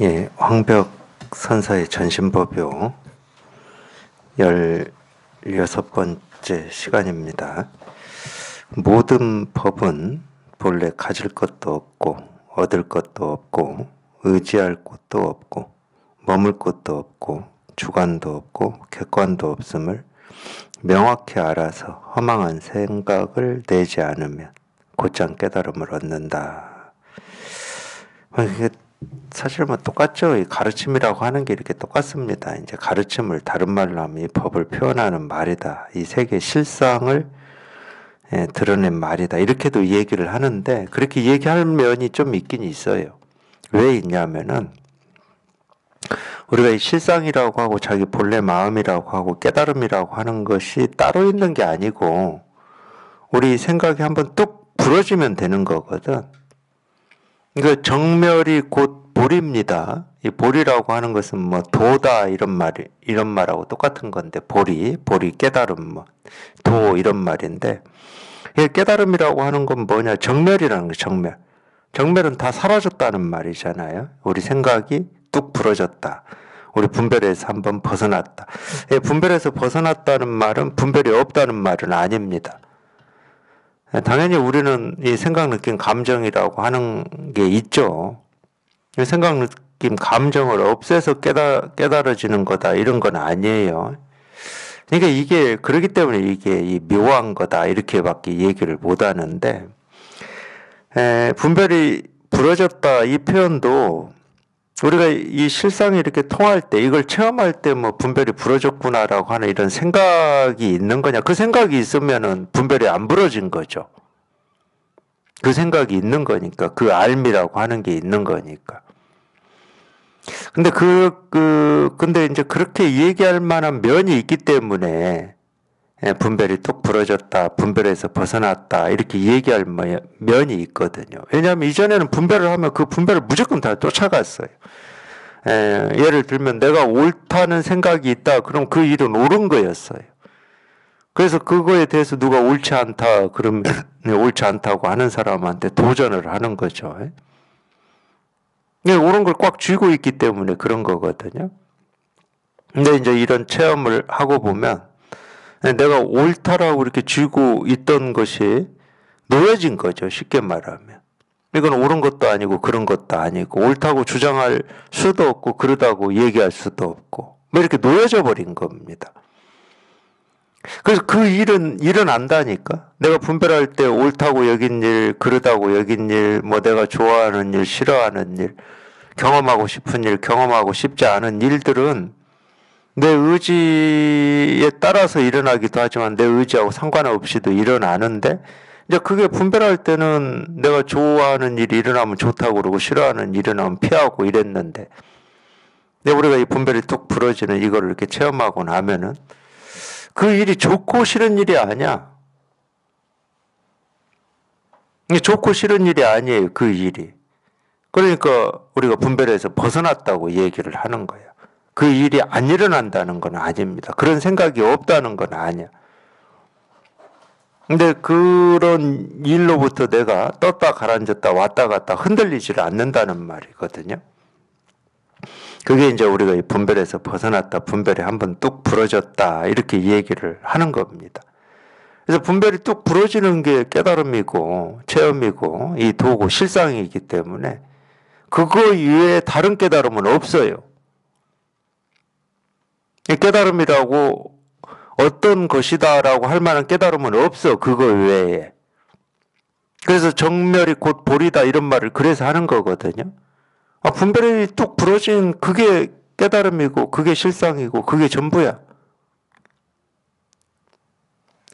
예, 황벽 선사의 전신법요 16번째 시간입니다. 모든 법은 본래 가질 것도 없고 얻을 것도 없고 의지할 곳도 없고 머물 곳도 없고 주관도 없고 객관도 없음을 명확히 알아서 허망한 생각을 내지 않으면 곧장 깨달음을 얻는다. 이게 사실 똑같죠. 이 가르침이라고 하는 게 이렇게 똑같습니다. 이제 가르침을 다른 말로 하면 이 법을 표현하는 말이다. 이 세계의 실상을 드러낸 말이다. 이렇게도 얘기를 하는데 그렇게 얘기할 면이 좀 있긴 있어요. 왜 있냐면은 우리가 이 실상이라고 하고 자기 본래 마음이라고 하고 깨달음이라고 하는 것이 따로 있는 게 아니고 우리 생각이 한번 뚝 부러지면 되는 거거든. 그러니까 정멸이 곧 보리입니다. 이 보리라고 하는 것은 도다 이런 말하고 똑같은 건데 보리 깨달음 도 이런 말인데 깨달음이라고 하는 건 뭐냐? 정멸이라는 거 정멸. 정멸은 다 사라졌다는 말이잖아요. 우리 생각이 뚝 부러졌다. 우리 분별에서 한번 벗어났다. 분별에서 벗어났다는 말은 분별이 없다는 말은 아닙니다. 당연히 우리는 이 생각, 느낌, 감정이라고 하는 게 있죠. 생각, 느낌, 감정을 없애서 깨달아지는 거다 이런 건 아니에요. 그러니까 이게 그렇기 때문에 이게 이 묘한 거다 이렇게밖에 얘기를 못 하는데 분별이 부러졌다 이 표현도 우리가 이 실상이 이렇게 통할 때 이걸 체험할 때 분별이 부러졌구나라고 하는 이런 생각이 있는 거냐? 그 생각이 있으면은 분별이 안 부러진 거죠. 그 생각이 있는 거니까 그 알미라고 하는 게 있는 거니까. 근데 근데 이제 그렇게 얘기할 만한 면이 있기 때문에 분별이 뚝 부러졌다, 분별에서 벗어났다 이렇게 얘기할 면이 있거든요. 왜냐하면 이전에는 분별을 하면 그 분별을 무조건 다 쫓아갔어요. 예를 들면 내가 옳다는 생각이 있다, 그럼 그 일은 옳은 거였어요. 그래서 그거에 대해서 누가 옳지 않다 그러면 옳지 않다고 하는 사람한테 도전을 하는 거죠. 옳은 걸 꽉 쥐고 있기 때문에 그런 거거든요. 근데 이제 이런 체험을 하고 보면 내가 옳다라고 이렇게 쥐고 있던 것이 놓여진 거죠. 쉽게 말하면. 이건 옳은 것도 아니고 그런 것도 아니고 옳다고 주장할 수도 없고 그러다고 얘기할 수도 없고 이렇게 놓여져 버린 겁니다. 그래서 그 일은 일어난다니까. 내가 분별할 때 옳다고 여긴 일, 그러다고 여긴 일, 내가 좋아하는 일, 싫어하는 일, 경험하고 싶은 일, 경험하고 싶지 않은 일들은 내 의지에 따라서 일어나기도 하지만 내 의지하고 상관없이도 일어나는데 이제 그게 분별할 때는 내가 좋아하는 일이 일어나면 좋다고 그러고 싫어하는 일이 일어나면 피하고 이랬는데 근데 우리가 이 분별이 뚝 부러지는 이거를 이렇게 체험하고 나면은 그 일이 좋고 싫은 일이 아니야. 좋고 싫은 일이 아니에요. 그 일이. 그러니까 우리가 분별에서 벗어났다고 얘기를 하는 거야. 그 일이 안 일어난다는 건 아닙니다. 그런 생각이 없다는 건 아니야. 근데 그런 일로부터 내가 떴다 가라앉았다 왔다 갔다 흔들리지를 않는다는 말이거든요. 그게 이제 우리가 이 분별에서 벗어났다, 분별이 한번 뚝 부러졌다 이렇게 얘기를 하는 겁니다. 그래서 분별이 뚝 부러지는 게 깨달음이고 체험이고 이 도구 실상이기 때문에 그거 이외에 다른 깨달음은 없어요. 깨달음이라고 어떤 것이다라고 할 만한 깨달음은 없어. 그거 외에. 그래서 정멸이 곧 보리다 이런 말을 그래서 하는 거거든요. 분별이 뚝 부러진 그게 깨달음이고 그게 실상이고 그게 전부야.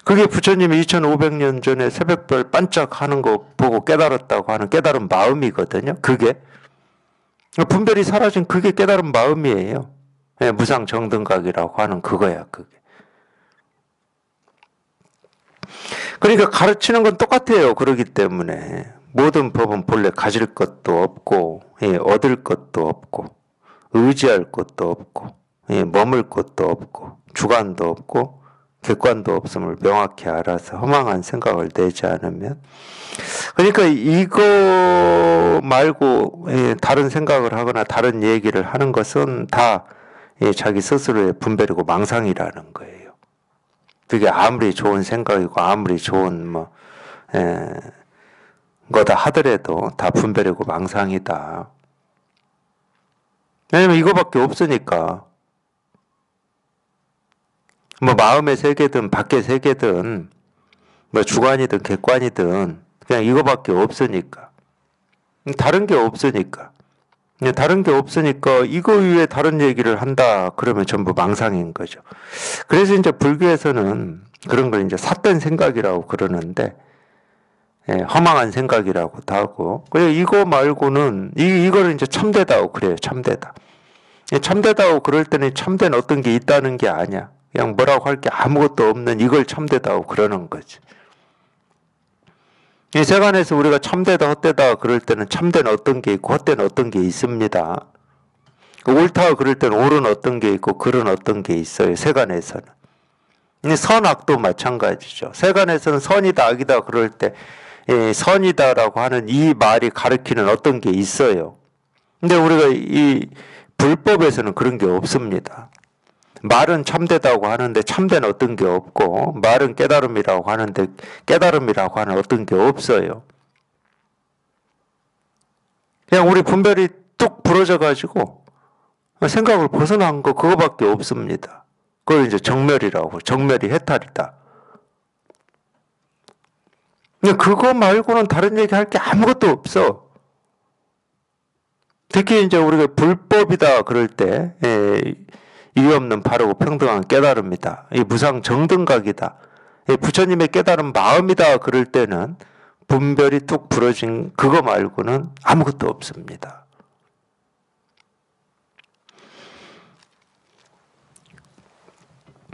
그게 부처님이 2500년 전에 새벽별 반짝하는 거 보고 깨달았다고 하는 깨달은 마음이거든요. 그게. 분별이 사라진 그게 깨달은 마음이에요. 무상정등각이라고 하는 그거야. 그게. 그러니까 가르치는 건 똑같아요. 그러기 때문에 모든 법은 본래 가질 것도 없고 얻을 것도 없고 의지할 것도 없고 머물 것도 없고 주관도 없고 객관도 없음을 명확히 알아서 허망한 생각을 내지 않으면 그러니까 이거 말고 다른 생각을 하거나 다른 얘기를 하는 것은 다 자기 스스로의 분별이고 망상이라는 거예요. 그게 아무리 좋은 생각이고 아무리 좋은 거다 하더라도 다 분별이고 망상이다. 왜냐면 이거밖에 없으니까. 마음의 세계든 밖의 세계든 주관이든 객관이든 그냥 이거밖에 없으니까. 다른 게 없으니까. 다른 게 없으니까 이거 위에 다른 얘기를 한다 그러면 전부 망상인 거죠. 그래서 이제 불교에서는 그런 걸 이제 삿된 생각이라고 그러는데, 허망한 생각이라고도 하고, 그리고 이거 말고는 이거를 이제 참되다고 그래요. 참되다. 참되다고 그럴 때는 참된 어떤 게 있다는 게 아니야. 그냥 뭐라고 할 게 아무것도 없는 이걸 참되다고 그러는 거지. 이 세간에서 우리가 참되다 헛되다 그럴 때는 참된 어떤 게 있고 헛된 어떤 게 있습니다. 옳다 그럴 때는 옳은 어떤 게 있고 그른 어떤 게 있어요. 세간에서는. 선악도 마찬가지죠. 세간에서는 선이다 악이다 그럴 때 선이다라고 하는 이 말이 가리키는 어떤 게 있어요. 근데 우리가 이 불법에서는 그런 게 없습니다. 말은 참되다고 하는데 참된 어떤 게 없고, 말은 깨달음이라고 하는데 깨달음이라고 하는 어떤 게 없어요. 그냥 우리 분별이 뚝 부러져 가지고 생각을 벗어난 거 그거밖에 없습니다. 그걸 이제 정멸이라고, 정멸이 해탈이다. 근데 그거 말고는 다른 얘기 할 게 아무것도 없어. 특히 이제 우리가 불법이다 그럴 때 이유 없는 바르고 평등한 깨달음이다. 이 무상 정등각이다. 부처님의 깨달은 마음이다 그럴 때는 분별이 뚝 부러진 그거 말고는 아무것도 없습니다.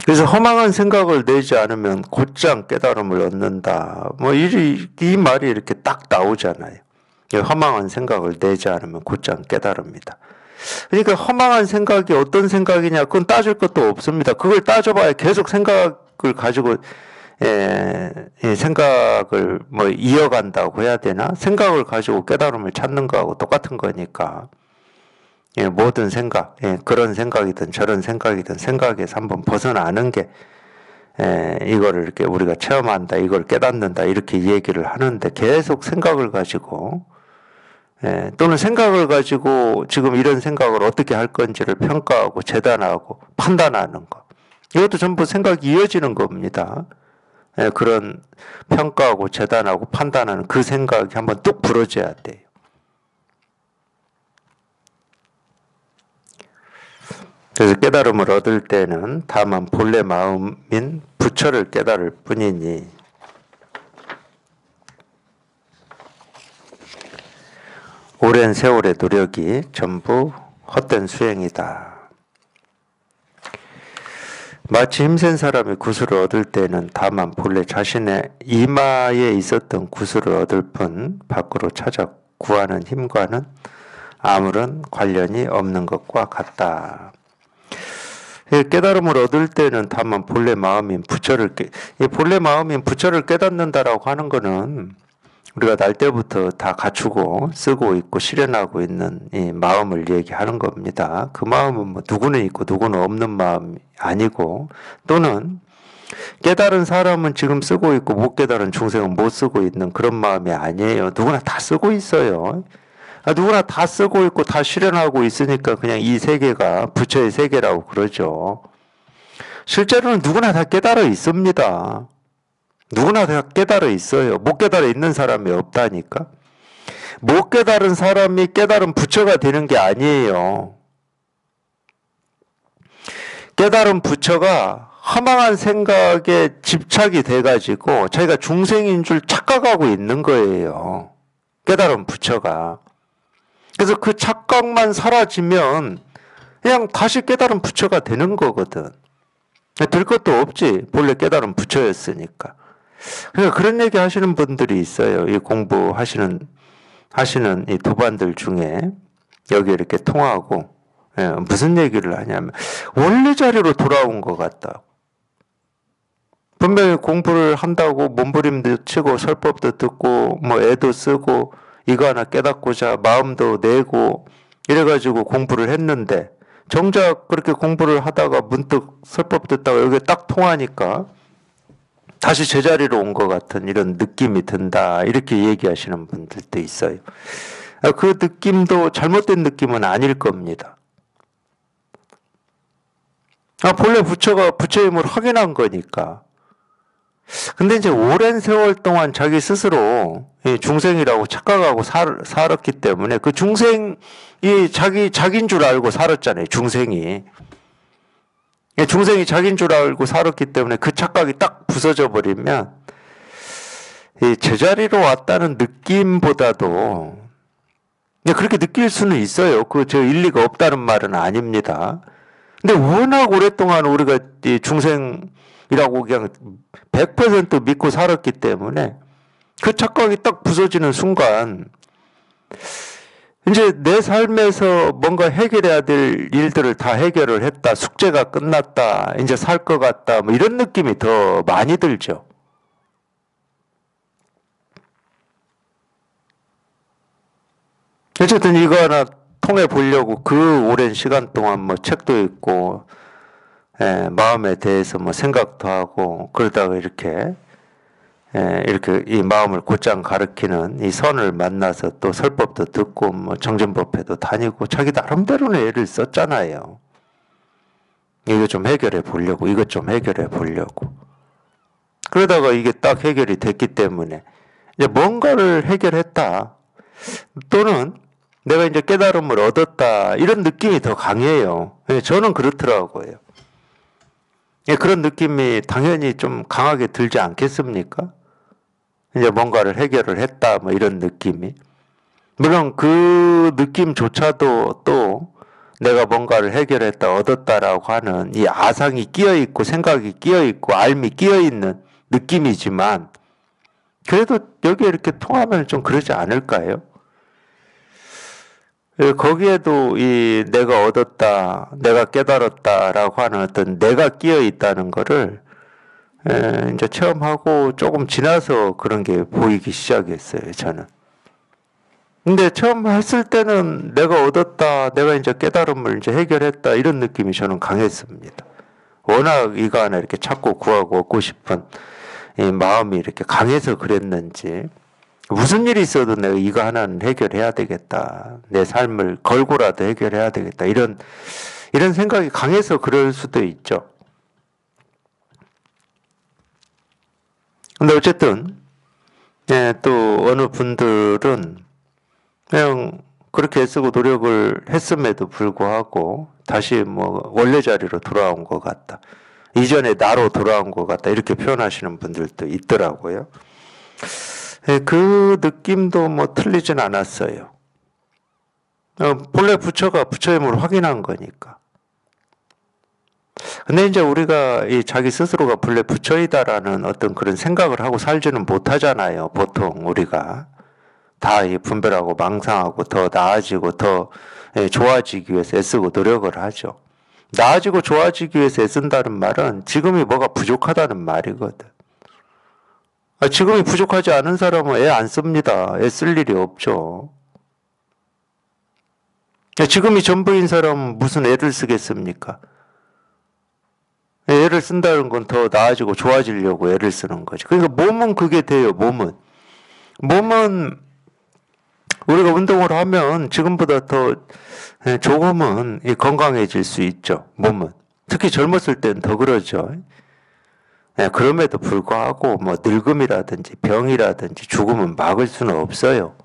그래서 허망한 생각을 내지 않으면 곧장 깨달음을 얻는다. 이 말이 이렇게 딱 나오잖아요. 허망한 생각을 내지 않으면 곧장 깨달음이다. 그러니까 허망한 생각이 어떤 생각이냐 그건 따질 것도 없습니다. 그걸 따져봐야 계속 생각을 가지고 생각을 이어간다고 해야 되나? 생각을 가지고 깨달음을 찾는 거하고 똑같은 거니까 모든 생각, 그런 생각이든 저런 생각이든 생각에서 한번 벗어나는 게 이거를 이렇게 우리가 체험한다, 이걸 깨닫는다 이렇게 얘기를 하는데 계속 생각을 가지고 또는 생각을 가지고 지금 이런 생각을 어떻게 할 건지를 평가하고 재단하고 판단하는 것. 이것도 전부 생각이 이어지는 겁니다. 그런 평가하고 재단하고 판단하는 그 생각이 한번 뚝 부러져야 돼요. 그래서 깨달음을 얻을 때는 다만 본래 마음인 부처를 깨달을 뿐이니 오랜 세월의 노력이 전부 헛된 수행이다. 마치 힘센 사람이 구슬을 얻을 때는 다만 본래 자신의 이마에 있었던 구슬을 얻을 뿐 밖으로 찾아 구하는 힘과는 아무런 관련이 없는 것과 같다. 깨달음을 얻을 때는 다만 본래 마음인 부처를 본래 마음인 부처를 깨닫는다라고 하는 것은 우리가 날 때부터 다 갖추고 쓰고 있고 실현하고 있는 이 마음을 얘기하는 겁니다. 그 마음은 누구는 있고 누구는 없는 마음이 아니고 또는 깨달은 사람은 지금 쓰고 있고 못 깨달은 중생은 못 쓰고 있는 그런 마음이 아니에요. 누구나 다 쓰고 있어요. 누구나 다 쓰고 있고 다 실현하고 있으니까 그냥 이 세계가 부처의 세계라고 그러죠. 실제로는 누구나 다 깨달아 있습니다. 누구나 다 깨달아 있어요. 못 깨달아 있는 사람이 없다니까. 못 깨달은 사람이 깨달은 부처가 되는 게 아니에요. 깨달은 부처가 허망한 생각에 집착이 돼가지고 자기가 중생인 줄 착각하고 있는 거예요. 깨달은 부처가. 그래서 그 착각만 사라지면 그냥 다시 깨달은 부처가 되는 거거든. 될 것도 없지. 본래 깨달은 부처였으니까. 그러니까 그런 얘기 하시는 분들이 있어요. 이 공부하시는 이 도반들 중에 여기 이렇게 통하고 무슨 얘기를 하냐면 원래 자리로 돌아온 것 같다. 분명히 공부를 한다고 몸부림도 치고 설법도 듣고 뭐 애도 쓰고 이거 하나 깨닫고자 마음도 내고 이래가지고 공부를 했는데 정작 그렇게 공부를 하다가 문득 설법 듣다가 여기 딱 통하니까 다시 제자리로 온 것 같은 이런 느낌이 든다. 이렇게 얘기하시는 분들도 있어요. 그 느낌도 잘못된 느낌은 아닐 겁니다. 본래 부처가 부처의 힘을 확인한 거니까. 근데 이제 오랜 세월 동안 자기 스스로 중생이라고 착각하고 살았기 때문에 그 중생이 자기인 줄 알고 살았잖아요. 중생이 자기인 줄 알고 살았기 때문에 그 착각이 딱 부서져 버리면 이 제자리로 왔다는 느낌보다도 그렇게 느낄 수는 있어요. 저 일리가 없다는 말은 아닙니다. 근데 워낙 오랫동안 우리가 이 중생이라고 그냥 100% 믿고 살았기 때문에 그 착각이 딱 부서지는 순간 이제 내 삶에서 뭔가 해결해야 될 일들을 다 해결을 했다. 숙제가 끝났다. 이제 살 것 같다. 뭐 이런 느낌이 더 많이 들죠. 어쨌든 이거 하나 통해 보려고 그 오랜 시간 동안 뭐 책도 읽고 마음에 대해서 뭐 생각도 하고 그러다가 이렇게 이 마음을 곧장 가르치는 이 선을 만나서 또 설법도 듣고 뭐 정진법회도 다니고 자기 나름대로는 애를 썼잖아요. 이거 좀 해결해 보려고, 이것 좀 해결해 보려고. 그러다가 이게 딱 해결이 됐기 때문에 이제 뭔가를 해결했다. 또는 내가 이제 깨달음을 얻었다. 이런 느낌이 더 강해요. 저는 그렇더라고요. 그런 느낌이 당연히 좀 강하게 들지 않겠습니까? 이제 뭔가를 해결을 했다. 뭐 이런 느낌이. 물론 그 느낌조차도 또 내가 뭔가를 해결했다, 얻었다라고 하는 이 아상이 끼어있고 생각이 끼어있고 알미 끼어있는 느낌이지만 그래도 여기에 이렇게 통하면 좀 그러지 않을까요? 거기에도 이 내가 얻었다, 내가 깨달았다라고 하는 어떤 내가 끼어 있다는 거를 이제 체험하고 조금 지나서 그런 게 보이기 시작했어요, 저는. 근데 처음 했을 때는 내가 얻었다, 내가 이제 깨달음을 이제 해결했다, 이런 느낌이 저는 강했습니다. 워낙 이거 하나 이렇게 찾고 구하고 얻고 싶은 이 마음이 이렇게 강해서 그랬는지, 무슨 일이 있어도 내가 이거 하나는 해결해야 되겠다. 내 삶을 걸고라도 해결해야 되겠다. 이런 생각이 강해서 그럴 수도 있죠. 근데 어쨌든, 또 어느 분들은 그냥 그렇게 애쓰고 노력을 했음에도 불구하고 다시 뭐 원래 자리로 돌아온 것 같다. 이전에 나로 돌아온 것 같다. 이렇게 표현하시는 분들도 있더라고요. 그 느낌도 뭐 틀리진 않았어요. 본래 부처가 부처의 힘을 확인한 거니까. 근데 이제 우리가 이 자기 스스로가 본래 부처이다라는 어떤 그런 생각을 하고 살지는 못하잖아요. 보통 우리가 다 분별하고 망상하고 더 나아지고 더 좋아지기 위해서 애쓰고 노력을 하죠. 나아지고 좋아지기 위해서 애쓴다는 말은 지금이 뭐가 부족하다는 말이거든. 지금이 부족하지 않은 사람은 애 안 씁니다. 애 쓸 일이 없죠. 지금이 전부인 사람은 무슨 애를 쓰겠습니까? 애를 쓴다는 건 더 나아지고 좋아지려고 애를 쓰는 거죠. 그러니까 몸은 그게 돼요. 몸은 우리가 운동을 하면 지금보다 더 조금은 건강해질 수 있죠. 몸은. 특히 젊었을 때는 더 그러죠. 그럼에도 불구하고 뭐 늙음이라든지 병이라든지 죽음은 막을 수는 없어요.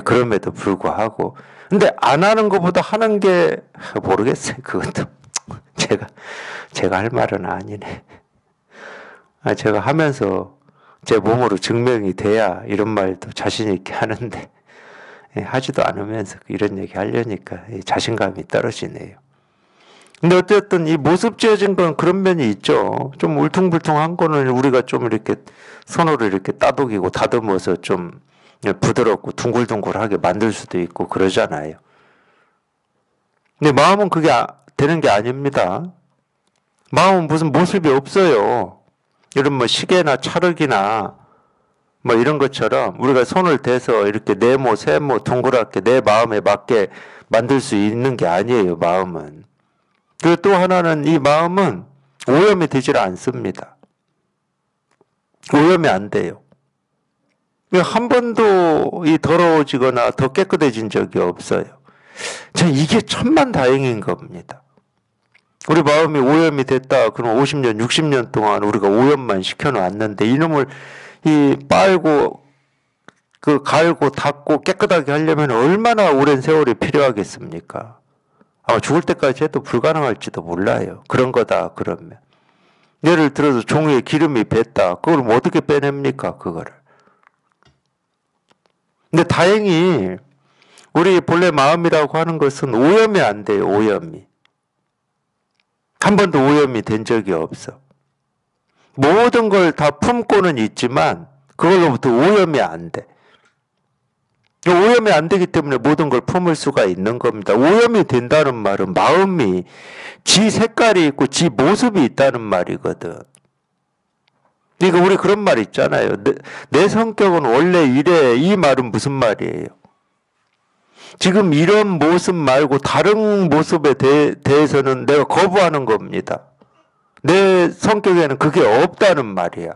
그럼에도 불구하고. 근데 안 하는 것보다 하는 게 모르겠어요. 그것도 제가 할 말은 아니네. 제가 하면서 제 몸으로 증명이 돼야 이런 말도 자신 있게 하는데 하지도 않으면서 이런 얘기 하려니까 자신감이 떨어지네요. 근데 어쨌든 이 모습 지어진 건 그런 면이 있죠. 좀 울퉁불퉁한 거는 우리가 좀 이렇게 손으로 이렇게 따독이고 다듬어서 좀 부드럽고 둥글둥글하게 만들 수도 있고 그러잖아요. 근데 마음은 그게 되는 게 아닙니다. 마음은 무슨 모습이 없어요. 이런 뭐 시계나 찰흙이나 뭐 이런 것처럼 우리가 손을 대서 이렇게 네모, 세모, 동그랗게 내 마음에 맞게 만들 수 있는 게 아니에요, 마음은. 그리고 또 하나는 이 마음은 오염이 되질 않습니다. 오염이 안 돼요. 한 번도 이 더러워지거나 더 깨끗해진 적이 없어요. 전 이게 천만다행인 겁니다. 우리 마음이 오염이 됐다. 그럼 50년, 60년 동안 우리가 오염만 시켜놨는데 이놈을 이 빨고 갈고 닦고 깨끗하게 하려면 얼마나 오랜 세월이 필요하겠습니까? 아마 죽을 때까지 해도 불가능할지도 몰라요. 그런 거다 그러면. 예를 들어서 종이에 기름이 뱄다. 그걸 뭐 어떻게 빼냅니까? 그거를. 근데 다행히 우리 본래 마음이라고 하는 것은 오염이 안 돼요. 오염이. 한 번도 오염이 된 적이 없어. 모든 걸 다 품고는 있지만 그걸로부터 오염이 안 돼. 오염이 안 되기 때문에 모든 걸 품을 수가 있는 겁니다. 오염이 된다는 말은 마음이 지 색깔이 있고 지 모습이 있다는 말이거든. 그러니까 우리 그런 말 있잖아요. 내 성격은 원래 이래. 이 말은 무슨 말이에요? 지금 이런 모습 말고 다른 모습에 대해서는 내가 거부하는 겁니다. 내 성격에는 그게 없다는 말이야.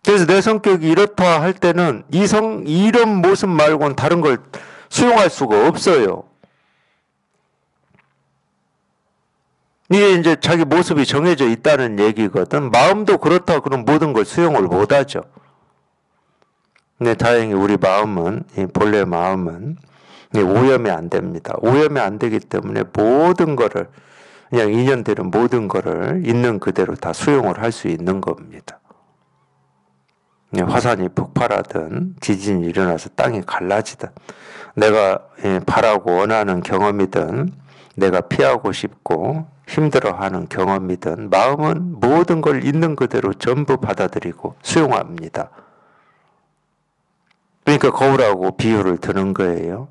그래서 내 성격이 이렇다 할 때는 이런 모습 말고는 다른 걸 수용할 수가 없어요. 이게 이제 자기 모습이 정해져 있다는 얘기거든. 마음도 그렇다 그러면 모든 걸 수용을 못 하죠. 근데 다행히 우리 마음은, 이 본래 마음은 오염이 안 됩니다. 오염이 안 되기 때문에 모든 거를, 그냥 인연되는 모든 거를 있는 그대로 다 수용을 할 수 있는 겁니다. 화산이 폭발하든 지진이 일어나서 땅이 갈라지든 내가 바라고 원하는 경험이든 내가 피하고 싶고 힘들어하는 경험이든 마음은 모든 걸 있는 그대로 전부 받아들이고 수용합니다. 그러니까 거울하고 비유를 드는 거예요.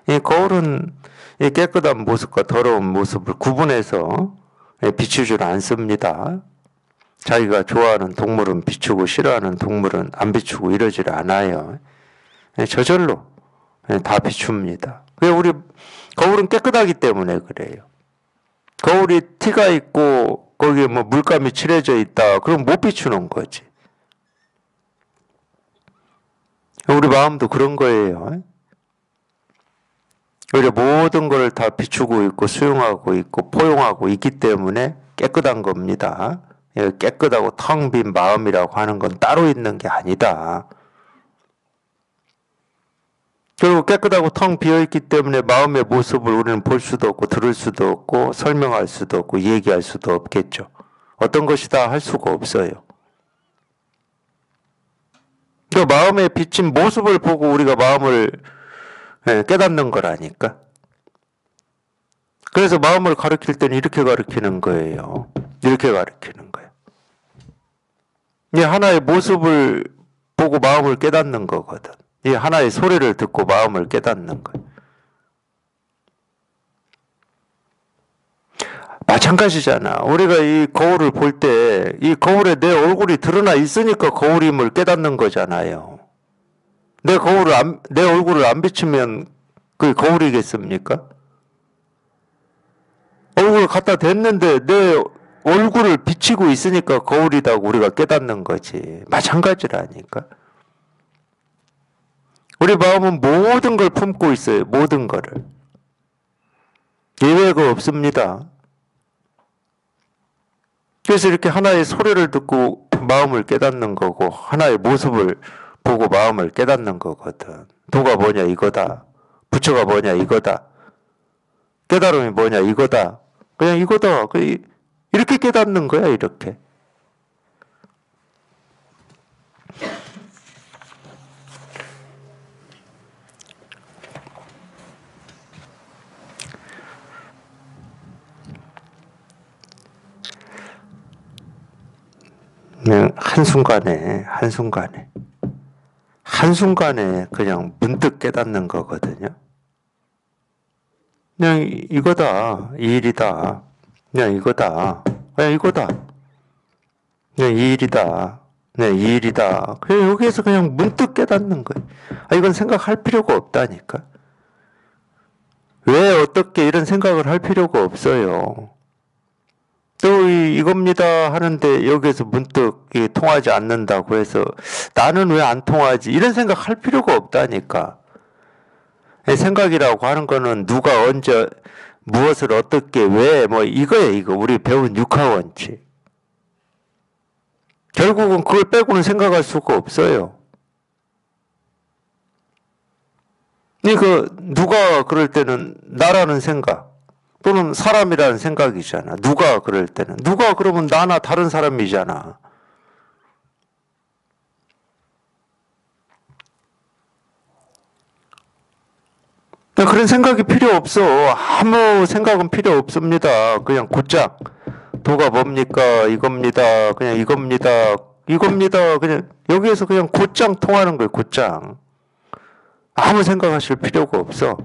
이 거울은 깨끗한 모습과 더러운 모습을 구분해서 비추질 않습니다. 자기가 좋아하는 동물은 비추고 싫어하는 동물은 안 비추고 이러질 않아요. 저절로 다 비춥니다. 우리 거울은 깨끗하기 때문에 그래요. 거울이 티가 있고 거기에 뭐 물감이 칠해져 있다. 그럼 못 비추는 거지. 우리 마음도 그런 거예요. 오히려 모든 걸 다 비추고 있고 수용하고 있고 포용하고 있기 때문에 깨끗한 겁니다. 깨끗하고 텅 빈 마음이라고 하는 건 따로 있는 게 아니다. 그리고 깨끗하고 텅 비어있기 때문에 마음의 모습을 우리는 볼 수도 없고 들을 수도 없고 설명할 수도 없고 얘기할 수도 없겠죠. 어떤 것이다 할 수가 없어요. 그 마음에 비친 모습을 보고 우리가 마음을 깨닫는 거라니까. 그래서 마음을 가르칠 때는 이렇게 가르치는 거예요. 이렇게 가르치는 거예요. 이 하나의 모습을 보고 마음을 깨닫는 거거든. 이 하나의 소리를 듣고 마음을 깨닫는 거예요. 마찬가지잖아. 우리가 이 거울을 볼 때 이 거울에 내 얼굴이 드러나 있으니까 거울임을 깨닫는 거잖아요. 내 얼굴을 안 비추면 그게 거울이겠습니까? 얼굴을 갖다 댔는데 내 얼굴을 비치고 있으니까 거울이다고 우리가 깨닫는 거지. 마찬가지라니까. 우리 마음은 모든 걸 품고 있어요. 모든 거를. 예외가 없습니다. 그래서 이렇게 하나의 소리를 듣고 마음을 깨닫는 거고 하나의 모습을 보고 마음을 깨닫는 거거든. 도가 뭐냐 이거다. 부처가 뭐냐 이거다. 깨달음이 뭐냐 이거다. 그냥 이거다. 이렇게 깨닫는 거야 이렇게. 그냥 한순간에 그냥 문득 깨닫는 거거든요. 그냥 이거다, 이 일이다, 그냥 이거다, 그냥 이거다. 네, 이 일이다. 네, 이 일이다. 그냥 여기에서 그냥 문득 깨닫는 거예요. 아, 이건 생각할 필요가 없다니까. 왜 어떻게 이런 생각을 할 필요가 없어요. 또 이겁니다 하는데 여기에서 문득 통하지 않는다고 해서 나는 왜 안 통하지? 이런 생각 할 필요가 없다니까. 생각이라고 하는 거는 누가 언제 무엇을 어떻게 왜 뭐 이거예요. 이거 우리 배운 육하원칙. 결국은 그걸 빼고는 생각할 수가 없어요. 그러니까 누가 그럴 때는 나라는 생각 또는 사람이라는 생각이잖아. 누가 그럴 때는. 누가 그러면 나나 다른 사람이잖아. 그런 생각이 필요 없어. 아무 생각은 필요 없습니다. 그냥 곧장 도가 뭡니까? 이겁니다. 그냥 이겁니다. 이겁니다. 그냥 여기에서 그냥 곧장 통하는 거예요. 곧장. 아무 생각하실 필요가 없어.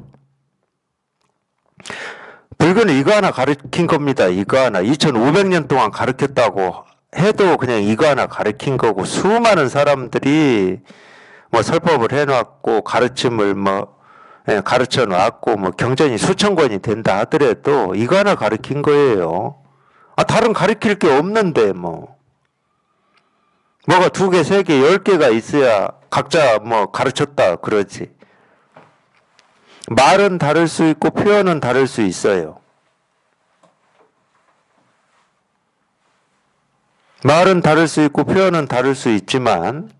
불교는 이거 하나 가르친 겁니다. 이거 하나. 2500년 동안 가르쳤다고 해도 그냥 이거 하나 가르친 거고 수많은 사람들이 뭐 설법을 해놨고 가르침을 뭐 가르쳐 놨고 뭐 경전이 수천 권이 된다 하더라도 이거 하나 가르친 거예요. 아, 다른 가르칠 게 없는데 뭐. 뭐가 2개, 3개, 10개가 있어야 각자 뭐 가르쳤다 그러지. 말은 다를 수 있고 표현은 다를 수 있어요. 말은 다를 수 있고 표현은 다를 수 있지만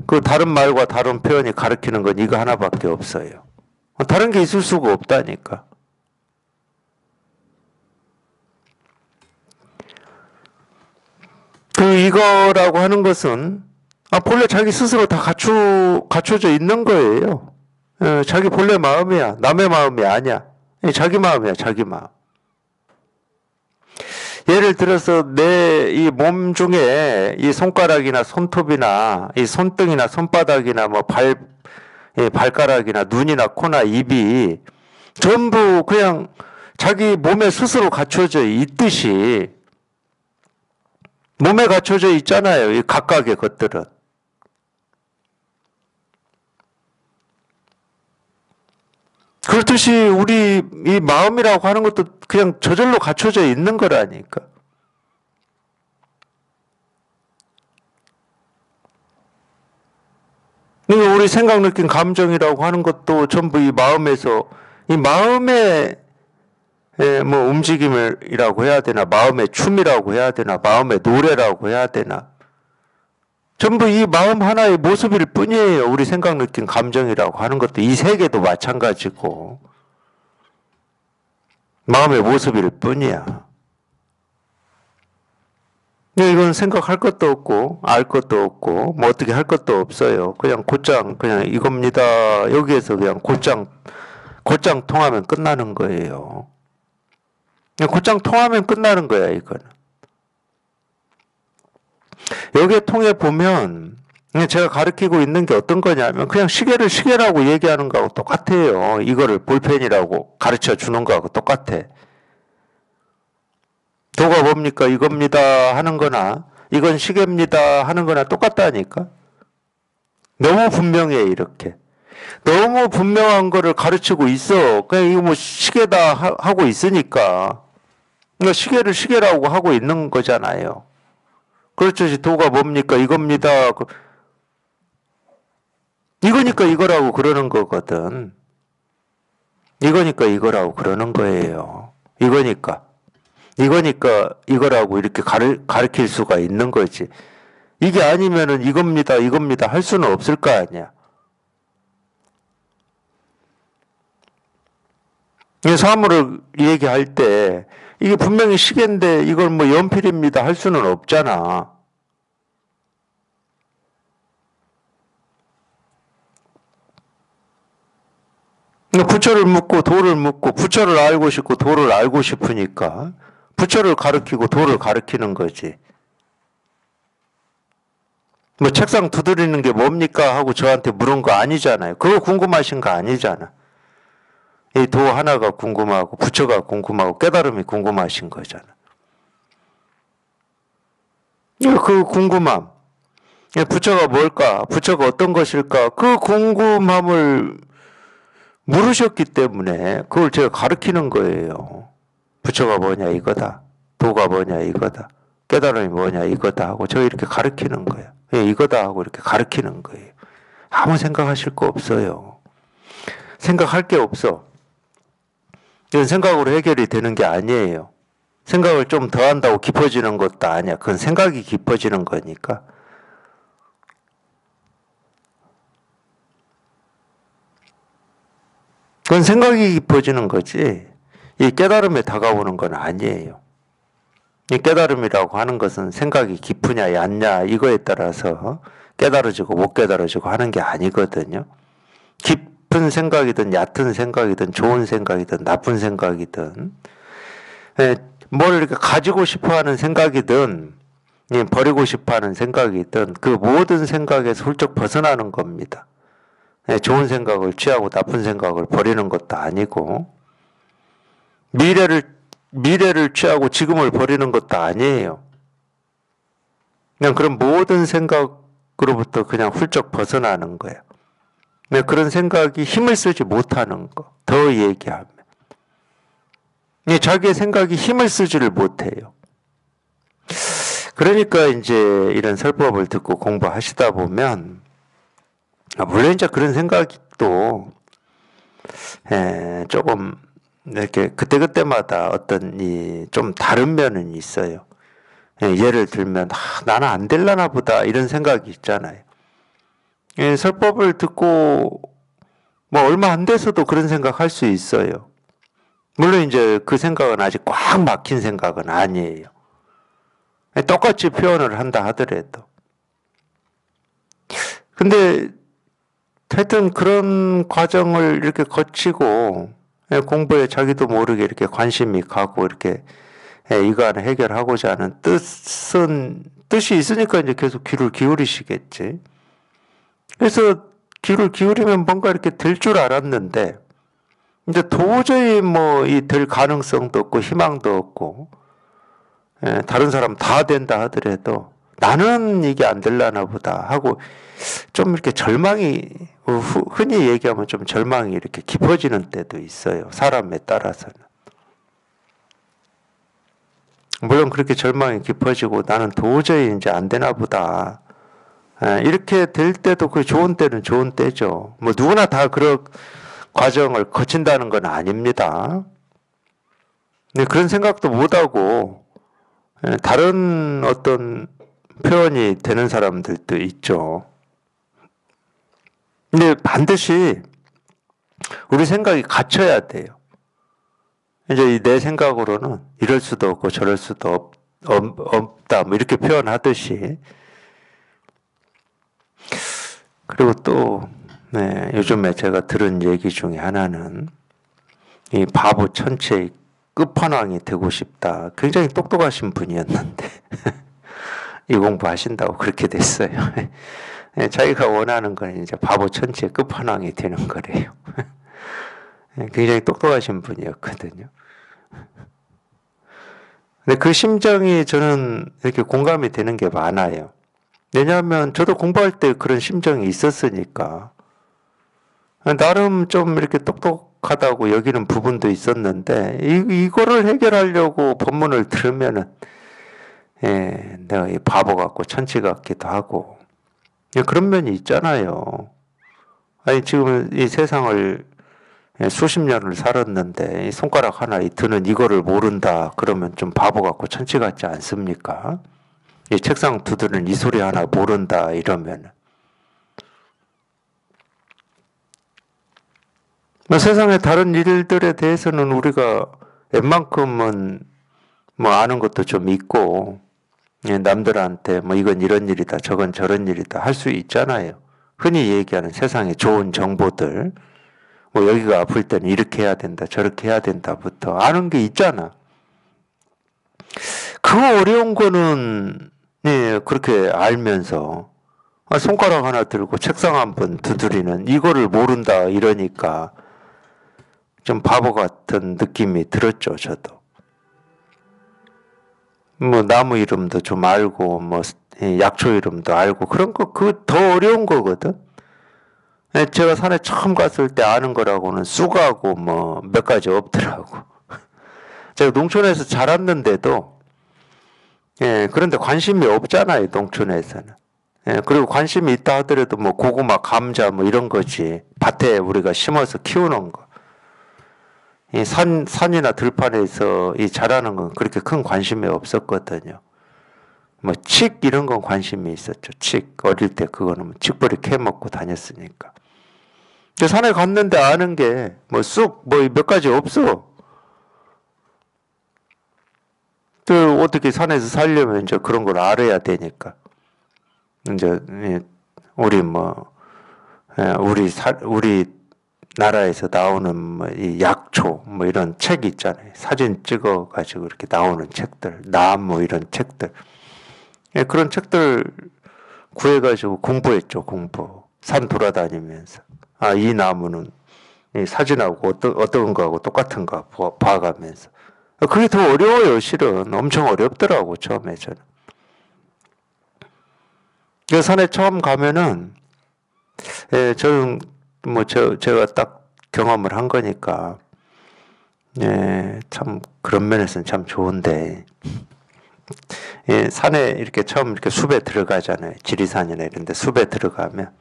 그 다른 말과 다른 표현이 가르치는 건 이거 하나밖에 없어요. 다른 게 있을 수가 없다니까. 이거라고 하는 것은 본래 자기 스스로 다 갖춰져 있는 거예요. 자기 본래 마음이야. 남의 마음이 아니야. 자기 마음이야. 자기 마음. 예를 들어서 내 이 몸 중에 이 손가락이나 손톱이나 이 손등이나 손바닥이나 뭐 발가락이나 눈이나 코나 입이 전부 그냥 자기 몸에 스스로 갖춰져 있듯이 몸에 갖춰져 있잖아요. 이 각각의 것들은. 그렇듯이 우리 이 마음이라고 하는 것도 그냥 저절로 갖춰져 있는 거라니까. 그러니까 우리 생각, 느낀, 감정이라고 하는 것도 전부 이 마음에서 이 마음의 뭐 움직임이라고 해야 되나, 마음의 춤이라고 해야 되나, 마음의 노래라고 해야 되나. 전부 이 마음 하나의 모습일 뿐이에요. 우리 생각, 느낀, 감정이라고 하는 것도 이 세계도 마찬가지고 마음의 모습일 뿐이야. 이건 생각할 것도 없고 알 것도 없고 뭐 어떻게 할 것도 없어요. 그냥 곧장 그냥 이겁니다. 여기에서 그냥 곧장 통하면 끝나는 거예요. 곧장 통하면 끝나는 거야 이거는. 여기에 통해 보면 제가 가르치고 있는 게 어떤 거냐면 그냥 시계를 시계라고 얘기하는 거하고 똑같아요. 이거를 볼펜이라고 가르쳐 주는 거하고 똑같아. 도가 뭡니까? 이겁니다 하는 거나 이건 시계입니다 하는 거나 똑같다니까. 너무 분명해 이렇게. 너무 분명한 거를 가르치고 있어. 그냥 이거 뭐 시계다 하고 있으니까. 그러니까 시계를 시계라고 하고 있는 거잖아요. 그렇죠. 도가 뭡니까? 이겁니다. 이거니까 이거라고 그러는 거거든. 이거니까 이거라고 그러는 거예요. 이거니까 이거라고 이렇게 가르칠 수가 있는 거지. 이게 아니면은 이겁니다 할 수는 없을 거 아니야. 사물을 얘기할 때 이게 분명히 시계인데 이걸 뭐 연필입니다 할 수는 없잖아. 부처를 묻고 도를 묻고 부처를 알고 싶고 도를 알고 싶으니까 부처를 가르치고 도를 가르치는 거지. 뭐 책상 두드리는 게 뭡니까 하고 저한테 물은 거 아니잖아요. 그거 궁금하신 거 아니잖아. 이 도 하나가 궁금하고 부처가 궁금하고 깨달음이 궁금하신 거잖아. 그 궁금함. 부처가 뭘까? 부처가 어떤 것일까? 그 궁금함을 물으셨기 때문에 그걸 제가 가르치는 거예요. 부처가 뭐냐 이거다. 도가 뭐냐 이거다. 깨달음이 뭐냐 이거다 하고 제가 이렇게 가르치는 거예요. 이거다 하고 이렇게 가르치는 거예요. 아무 생각하실 거 없어요. 생각할 게 없어. 이건 생각으로 해결이 되는 게 아니에요. 생각을 좀 더 한다고 깊어지는 것도 아니야. 그건 생각이 깊어지는 거니까. 그건 생각이 깊어지는 거지. 이 깨달음에 다가오는 건 아니에요. 이 깨달음이라고 하는 것은 생각이 깊으냐 얕냐 이거에 따라서 깨달아지고 못 깨달아지고 하는 게 아니거든요. 깊은 생각이든 얕은 생각이든 좋은 생각이든 나쁜 생각이든 뭘 이렇게 가지고 싶어하는 생각이든 버리고 싶어하는 생각이든 그 모든 생각에서 훌쩍 벗어나는 겁니다. 좋은 생각을 취하고 나쁜 생각을 버리는 것도 아니고 미래를 취하고 지금을 버리는 것도 아니에요. 그냥 그런 모든 생각으로부터 그냥 훌쩍 벗어나는 거예요. 그런 생각이 힘을 쓰지 못하는 거. 더 얘기하면. 자기의 생각이 힘을 쓰지를 못해요. 그러니까 이제 이런 설법을 듣고 공부하시다 보면 물론 이제 그런 생각도 조금 이렇게 그때그때마다 어떤 좀 다른 면은 있어요. 예를 들면 나는 안 될라나 보다 이런 생각이 있잖아요. 설법을 듣고 뭐 얼마 안 돼서도 그런 생각 할 수 있어요. 물론 이제 그 생각은 아직 꽉 막힌 생각은 아니에요. 똑같이 표현을 한다 하더라도. 근데 하여튼 그런 과정을 이렇게 거치고 공부에 자기도 모르게 이렇게 관심이 가고 이렇게 이거 하나 해결하고자 하는 뜻이 있으니까 이제 계속 귀를 기울이시겠지. 그래서 귀를 기울이면 뭔가 이렇게 될 줄 알았는데 이제 도저히 뭐 될 가능성도 없고 희망도 없고 다른 사람 다 된다 하더라도 나는 이게 안 될라나 보다 하고 좀 이렇게 절망이 흔히 얘기하면 좀 절망이 이렇게 깊어지는 때도 있어요. 사람에 따라서는. 물론 그렇게 절망이 깊어지고 나는 도저히 이제 안 되나 보다. 이렇게 될 때도 그 좋은 때는 좋은 때죠. 뭐 누구나 다 그런 과정을 거친다는 건 아닙니다. 근데 그런 생각도 못하고 다른 어떤 표현이 되는 사람들도 있죠. 근데 반드시 우리 생각이 갇혀야 돼요. 이제 내 생각으로는 이럴 수도 없고 저럴 수도 없다 뭐 이렇게 표현하듯이 그리고 또 요즘에 제가 들은 얘기 중에 하나는 이 바보 천체의 끝판왕이 되고 싶다. 굉장히 똑똑하신 분이었는데 이 공부하신다고 그렇게 됐어요. 자기가 원하는 건 이제 바보 천체의 끝판왕이 되는 거래요. 굉장히 똑똑하신 분이었거든요. 근데 그 심정이 저는 이렇게 공감이 되는 게 많아요. 왜냐하면 저도 공부할 때 그런 심정이 있었으니까. 나름 좀 이렇게 똑똑하다고 여기는 부분도 있었는데, 이거를 해결하려고 법문을 들으면은, 내가 이 바보 같고 천치 같기도 하고, 그런 면이 있잖아요. 아니, 지금 이 세상을 수십 년을 살았는데, 이 손가락 하나 드는 이거를 모른다. 그러면 좀 바보 같고 천치 같지 않습니까? 이 책상 두드는 이 소리 하나 모른다. 이러면. 세상의 다른 일들에 대해서는 우리가 웬만큼은 뭐 아는 것도 좀 있고, 남들한테 뭐 이건 이런 일이다, 저건 저런 일이다 할 수 있잖아요. 흔히 얘기하는 세상의 좋은 정보들, 뭐 여기가 아플 때는 이렇게 해야 된다, 저렇게 해야 된다부터 아는 게 있잖아. 그 어려운 거는 그렇게 알면서 손가락 하나 들고 책상 한 번 두드리는 이거를 모른다 이러니까 좀 바보 같은 느낌이 들었죠, 저도. 뭐 나무 이름도 좀 알고 뭐 약초 이름도 알고 그런 거 그 더 어려운 거거든. 제가 산에 처음 갔을 때 아는 거라고는 쑥하고 뭐 몇 가지 없더라고. 제가 농촌에서 자랐는데도 그런데 관심이 없잖아요, 농촌에서는. 그리고 관심이 있다 하더라도 뭐 고구마, 감자 뭐 이런 거지. 밭에 우리가 심어서 키우는 거. 이 산이나 들판에서 이 자라는 건 그렇게 큰 관심이 없었거든요. 뭐 칡 이런 건 관심이 있었죠. 칡 어릴 때 그거는 뭐 칡뿌리 캐 먹고 다녔으니까. 근데 산에 갔는데 아는 게 뭐 쑥 뭐 몇 가지 없어. 그 어떻게 산에서 살려면 이제 그런 걸 알아야 되니까. 이제 우리 뭐 우리 나라에서 나오는 뭐 이 약초 뭐 이런 책 있잖아요. 사진 찍어 가지고 이렇게 나오는 책들, 나무 이런 책들. 그런 책들 구해 가지고 공부했죠, 공부. 산 돌아다니면서. 아, 이 나무는 이 사진하고 어떤 거하고 똑같은가 봐가면서. 그게 더 어려워요, 실은. 엄청 어렵더라고, 처음에 저는. 그 산에 처음 가면은, 저는 뭐 제가 딱 경험을 한 거니까, 참 그런 면에서는 참 좋은데, 산에 이렇게 처음 이렇게 숲에 들어가잖아요. 지리산이나 이런 데 숲에 들어가면,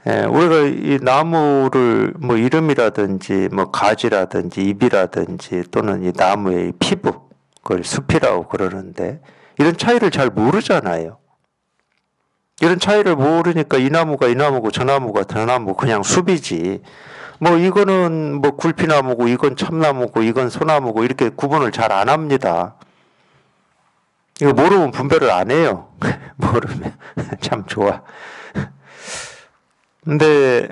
우리가 이 나무를 뭐 이름이라든지 뭐 가지라든지 잎이라든지 또는 이 나무의 피부, 그걸 숲이라고 그러는데, 이런 차이를 잘 모르잖아요. 이런 차이를 모르니까 이 나무가 이 나무고 저 나무가 저 나무고 그냥 숲이지. 뭐 이거는 뭐 굴피나무고 이건 참나무고 이건 소나무고 이렇게 구분을 잘 안 합니다. 이거 모르면 분별을 안 해요. 모르면 참 좋아. 근데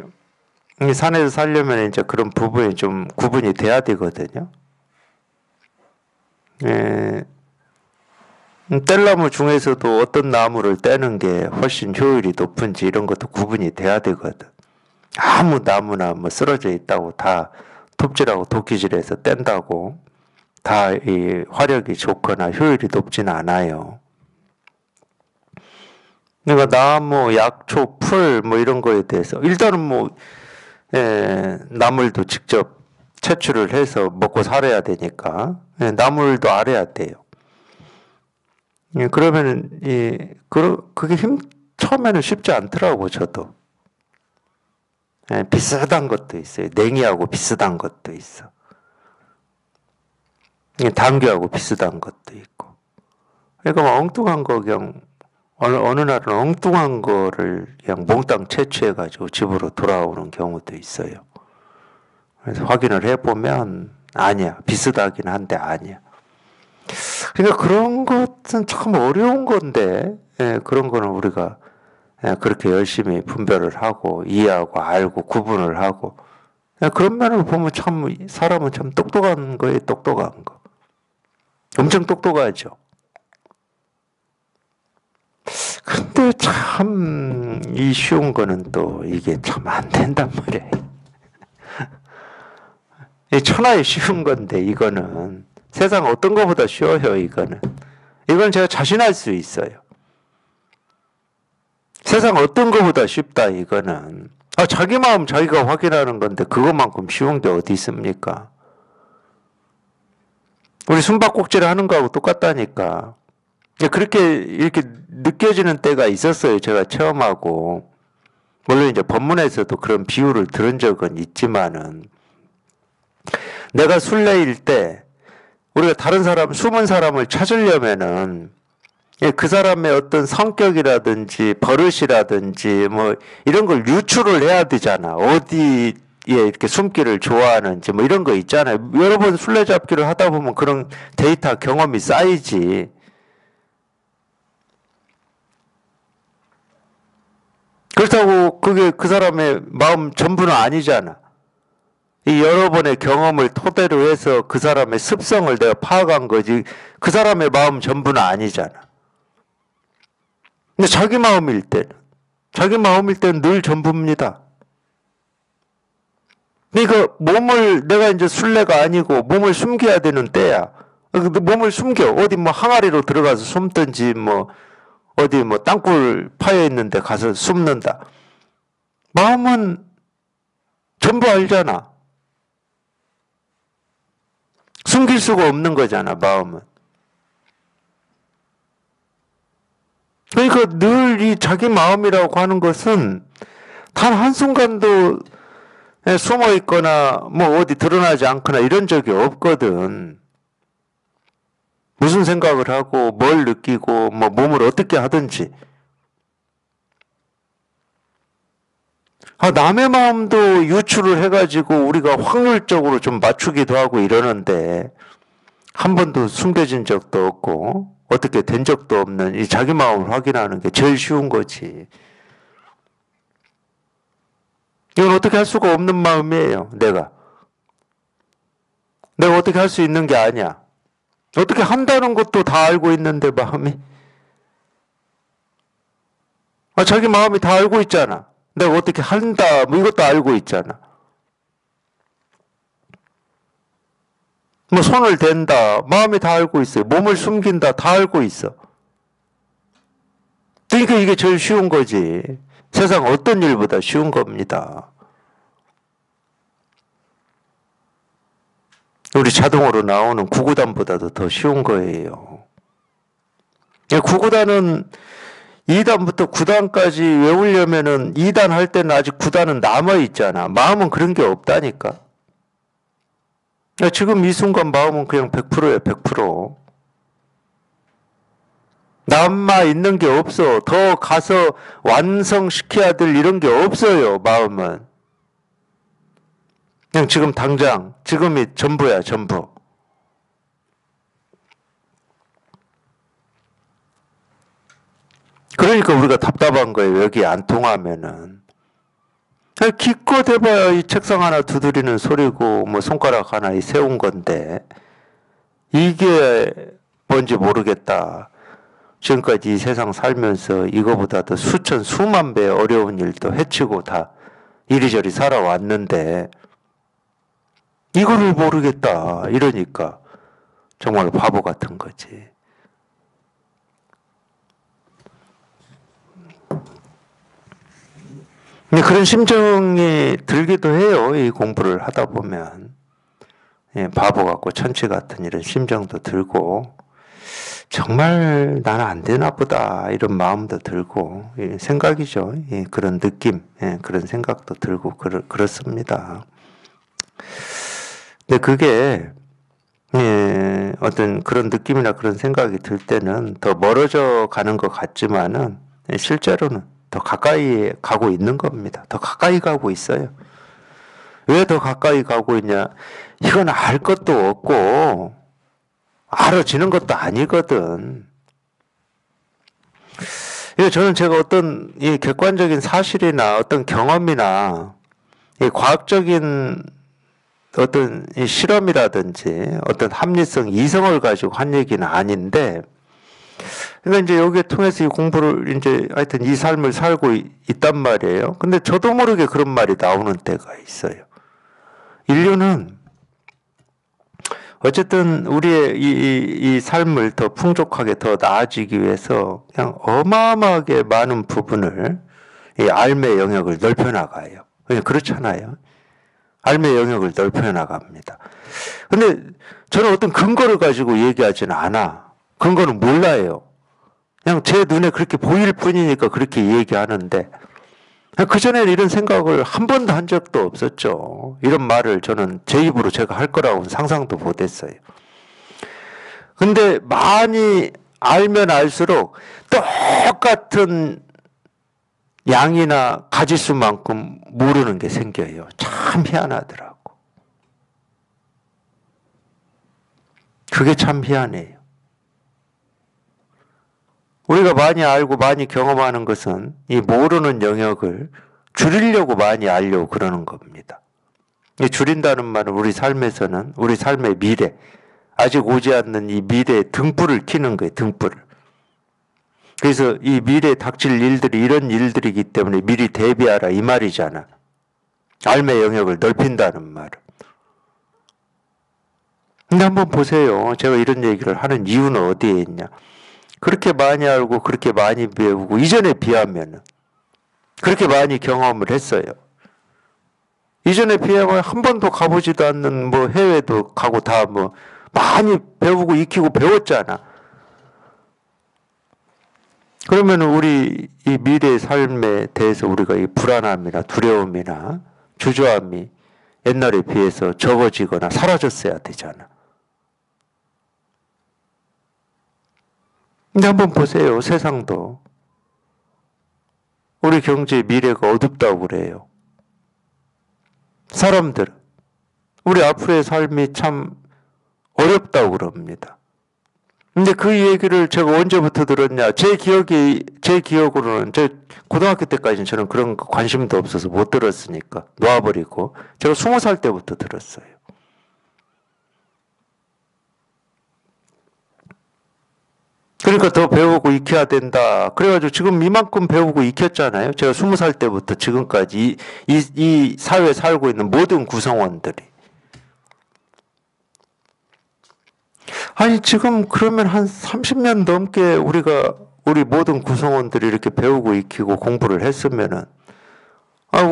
이 산에서 살려면 이제 그런 부분이 좀 구분이 돼야 되거든요. 뗄나무 중에서도 어떤 나무를 떼는 게 훨씬 효율이 높은지 이런 것도 구분이 돼야 되거든. 아무 나무나 뭐 쓰러져 있다고 다 톱질하고 도끼질해서 뗀다고 다 이 화력이 좋거나 효율이 높지는 않아요. 그러니까 나무, 약초, 풀 뭐 이런 거에 대해서 일단은 뭐 나물도 직접 채취를 해서 먹고 살아야 되니까 나물도 알아야 돼요. 그러면은 그게 처음에는 쉽지 않더라고 저도. 비슷한 것도 있어요. 냉이하고 비슷한 것도 있어. 당귀하고 비슷한 것도 있고. 그러니까 뭐 엉뚱한 거 그냥 어느 날은 엉뚱한 거를 그냥 몽땅 채취해가지고 집으로 돌아오는 경우도 있어요. 그래서 확인을 해보면 아니야. 비슷하긴 한데 아니야. 그러니까 그런 것은 참 어려운 건데 그런 거는 우리가 그렇게 열심히 분별을 하고 이해하고 알고 구분을 하고 그런 면을 보면 참 사람은 참 똑똑한 거예요. 똑똑한 거. 엄청 똑똑하죠. 근데 참 이 쉬운 거는 또 이게 참 안 된단 말이에요. 천하에 쉬운 건데 이거는 세상 어떤 것보다 쉬워요. 이건 제가 자신할 수 있어요. 세상 어떤 것보다 쉽다 이거는. 자기 마음 자기가 확인하는 건데 그것만큼 쉬운 게 어디 있습니까? 우리 숨바꼭질 하는 거하고 똑같다니까. 그렇게 이렇게 느껴지는 때가 있었어요. 제가 체험하고. 물론 이제 법문에서도 그런 비유를 들은 적은 있지만은 내가 순례일 때 우리가 다른 사람, 숨은 사람을 찾으려면은 그 사람의 어떤 성격이라든지 버릇이라든지 뭐 이런 걸 유추를 해야 되잖아. 어디에 이렇게 숨기를 좋아하는지 뭐 이런 거 있잖아요. 여러 번 술래잡기를 하다 보면 그런 데이터 경험이 쌓이지. 그렇다고 그게 그 사람의 마음 전부는 아니잖아. 이 여러 번의 경험을 토대로 해서 그 사람의 습성을 내가 파악한 거지 그 사람의 마음 전부는 아니잖아. 근데 자기 마음일 때는 늘 전부입니다. 그러니까 몸을 내가 이제 순례가 아니고 몸을 숨겨야 되는 때야. 근데 몸을 숨겨. 어디 뭐 항아리로 들어가서 숨든지, 뭐, 어디 뭐 땅굴 파여 있는데 가서 숨는다. 마음은 전부 알잖아. 숨길 수가 없는 거잖아, 마음은. 그러니까 늘 이 자기 마음이라고 하는 것은 단 한순간도 숨어 있거나 뭐 어디 드러나지 않거나 이런 적이 없거든. 무슨 생각을 하고 뭘 느끼고 뭐 몸을 어떻게 하든지. 남의 마음도 유추를 해가지고 우리가 확률적으로 좀 맞추기도 하고 이러는데 한 번도 숨겨진 적도 없고 어떻게 된 적도 없는 이 자기 마음을 확인하는 게 제일 쉬운 거지. 이건 어떻게 할 수가 없는 마음이에요, 내가. 내가 어떻게 할 수 있는 게 아니야. 어떻게 한다는 것도 다 알고 있는데 마음이. 자기 마음이 다 알고 있잖아. 내가 어떻게 한다, 뭐 이것도 알고 있잖아. 뭐 손을 댄다, 마음이 다 알고 있어요. 몸을 숨긴다, 다 알고 있어. 그러니까 이게 제일 쉬운 거지. 세상 어떤 일보다 쉬운 겁니다. 우리 자동으로 나오는 구구단보다도 더 쉬운 거예요. 구구단은 2단부터 9단까지 외우려면은 2단 할 때는 아직 9단은 남아있잖아. 마음은 그런 게 없다니까. 지금 이 순간 마음은 그냥 100%야, 100%. 남아있는 게 없어. 더 가서 완성시켜야 될 이런 게 없어요, 마음은. 그냥 지금 당장, 지금이 전부야, 전부. 그러니까 우리가 답답한 거예요. 여기 안 통하면은. 기껏 해봐야 이 책상 하나 두드리는 소리고, 뭐 손가락 하나 세운 건데, 이게 뭔지 모르겠다. 지금까지 이 세상 살면서 이거보다도 수천, 수만 배 어려운 일도 헤치고 다 이리저리 살아왔는데, 이거를 모르겠다. 이러니까 정말 바보 같은 거지. 그런 심정이 들기도 해요. 이 공부를 하다 보면. 바보 같고 천치 같은 이런 심정도 들고, 정말 나는 안 되나 보다 이런 마음도 들고, 생각이죠. 그런 느낌, 그런 생각도 들고 그렇습니다. 근데 그게 어떤 그런 느낌이나 그런 생각이 들 때는 더 멀어져 가는 것 같지만은 실제로는 더 가까이 가고 있는 겁니다. 더 가까이 가고 있어요. 왜 더 가까이 가고 있냐? 이건 알 것도 없고 알아지는 것도 아니거든. 저는 제가 어떤 이 객관적인 사실이나 어떤 경험이나 이 과학적인 어떤 이 실험이라든지 어떤 합리성, 이성을 가지고 한 얘기는 아닌데, 그러니까 이제 여기에 통해서 이 공부를 이제 하여튼 이 삶을 살고 있단 말이에요. 근데 저도 모르게 그런 말이 나오는 때가 있어요. 인류는 어쨌든 우리의 이 삶을 더 풍족하게 더 나아지기 위해서 그냥 어마어마하게 많은 부분을 이 삶의 영역을 넓혀 나가요. 그냥 그렇잖아요. 삶의 영역을 넓혀 나갑니다. 근데 저는 어떤 근거를 가지고 얘기하지는 않아. 근거는 몰라요. 그냥 제 눈에 그렇게 보일 뿐이니까 그렇게 얘기하는데, 그전에는 이런 생각을 한 번도 한 적도 없었죠. 이런 말을 저는 제 입으로 제가 할 거라고는 상상도 못했어요. 근데 많이 알면 알수록 똑같은 양이나 가지수만큼 모르는 게 생겨요. 참 희한하더라고. 그게 참 희한해요. 우리가 많이 알고 많이 경험하는 것은 이 모르는 영역을 줄이려고 많이 알려고 그러는 겁니다. 이 줄인다는 말은 우리 삶에서는 우리 삶의 미래, 아직 오지 않는 이 미래의 등불을 켜는 거예요. 등불을. 그래서 이 미래에 닥칠 일들이 이런 일들이기 때문에 미리 대비하라 이 말이잖아. 삶의 영역을 넓힌다는 말은. 근데 한번 보세요. 제가 이런 얘기를 하는 이유는 어디에 있냐. 그렇게 많이 알고 그렇게 많이 배우고 이전에 비하면은 그렇게 많이 경험을 했어요. 이전에 비하면 한 번도 가보지도 않는 뭐 해외도 가고 다 뭐 많이 배우고 익히고 배웠잖아. 그러면 우리 이 미래의 삶에 대해서 우리가 이 불안함이나 두려움이나 주저함이 옛날에 비해서 적어지거나 사라졌어야 되잖아. 근데 한번 보세요. 세상도. 우리 경제의 미래가 어둡다고 그래요. 사람들, 우리 앞으로의 삶이 참 어렵다고 그럽니다. 근데 그 얘기를 제가 언제부터 들었냐? 제 기억으로는, 제 고등학교 때까지는 저는 그런 거 관심도 없어서 못 들었으니까 놓아버리고, 제가 20살 때부터 들었어요. 그러니까 더 배우고 익혀야 된다. 그래가지고 지금 이만큼 배우고 익혔잖아요. 제가 20살 때부터 지금까지 이 사회에 살고 있는 모든 구성원들이. 아니, 지금 그러면 한 30년 넘게 우리 모든 구성원들이 이렇게 배우고 익히고 공부를 했으면은,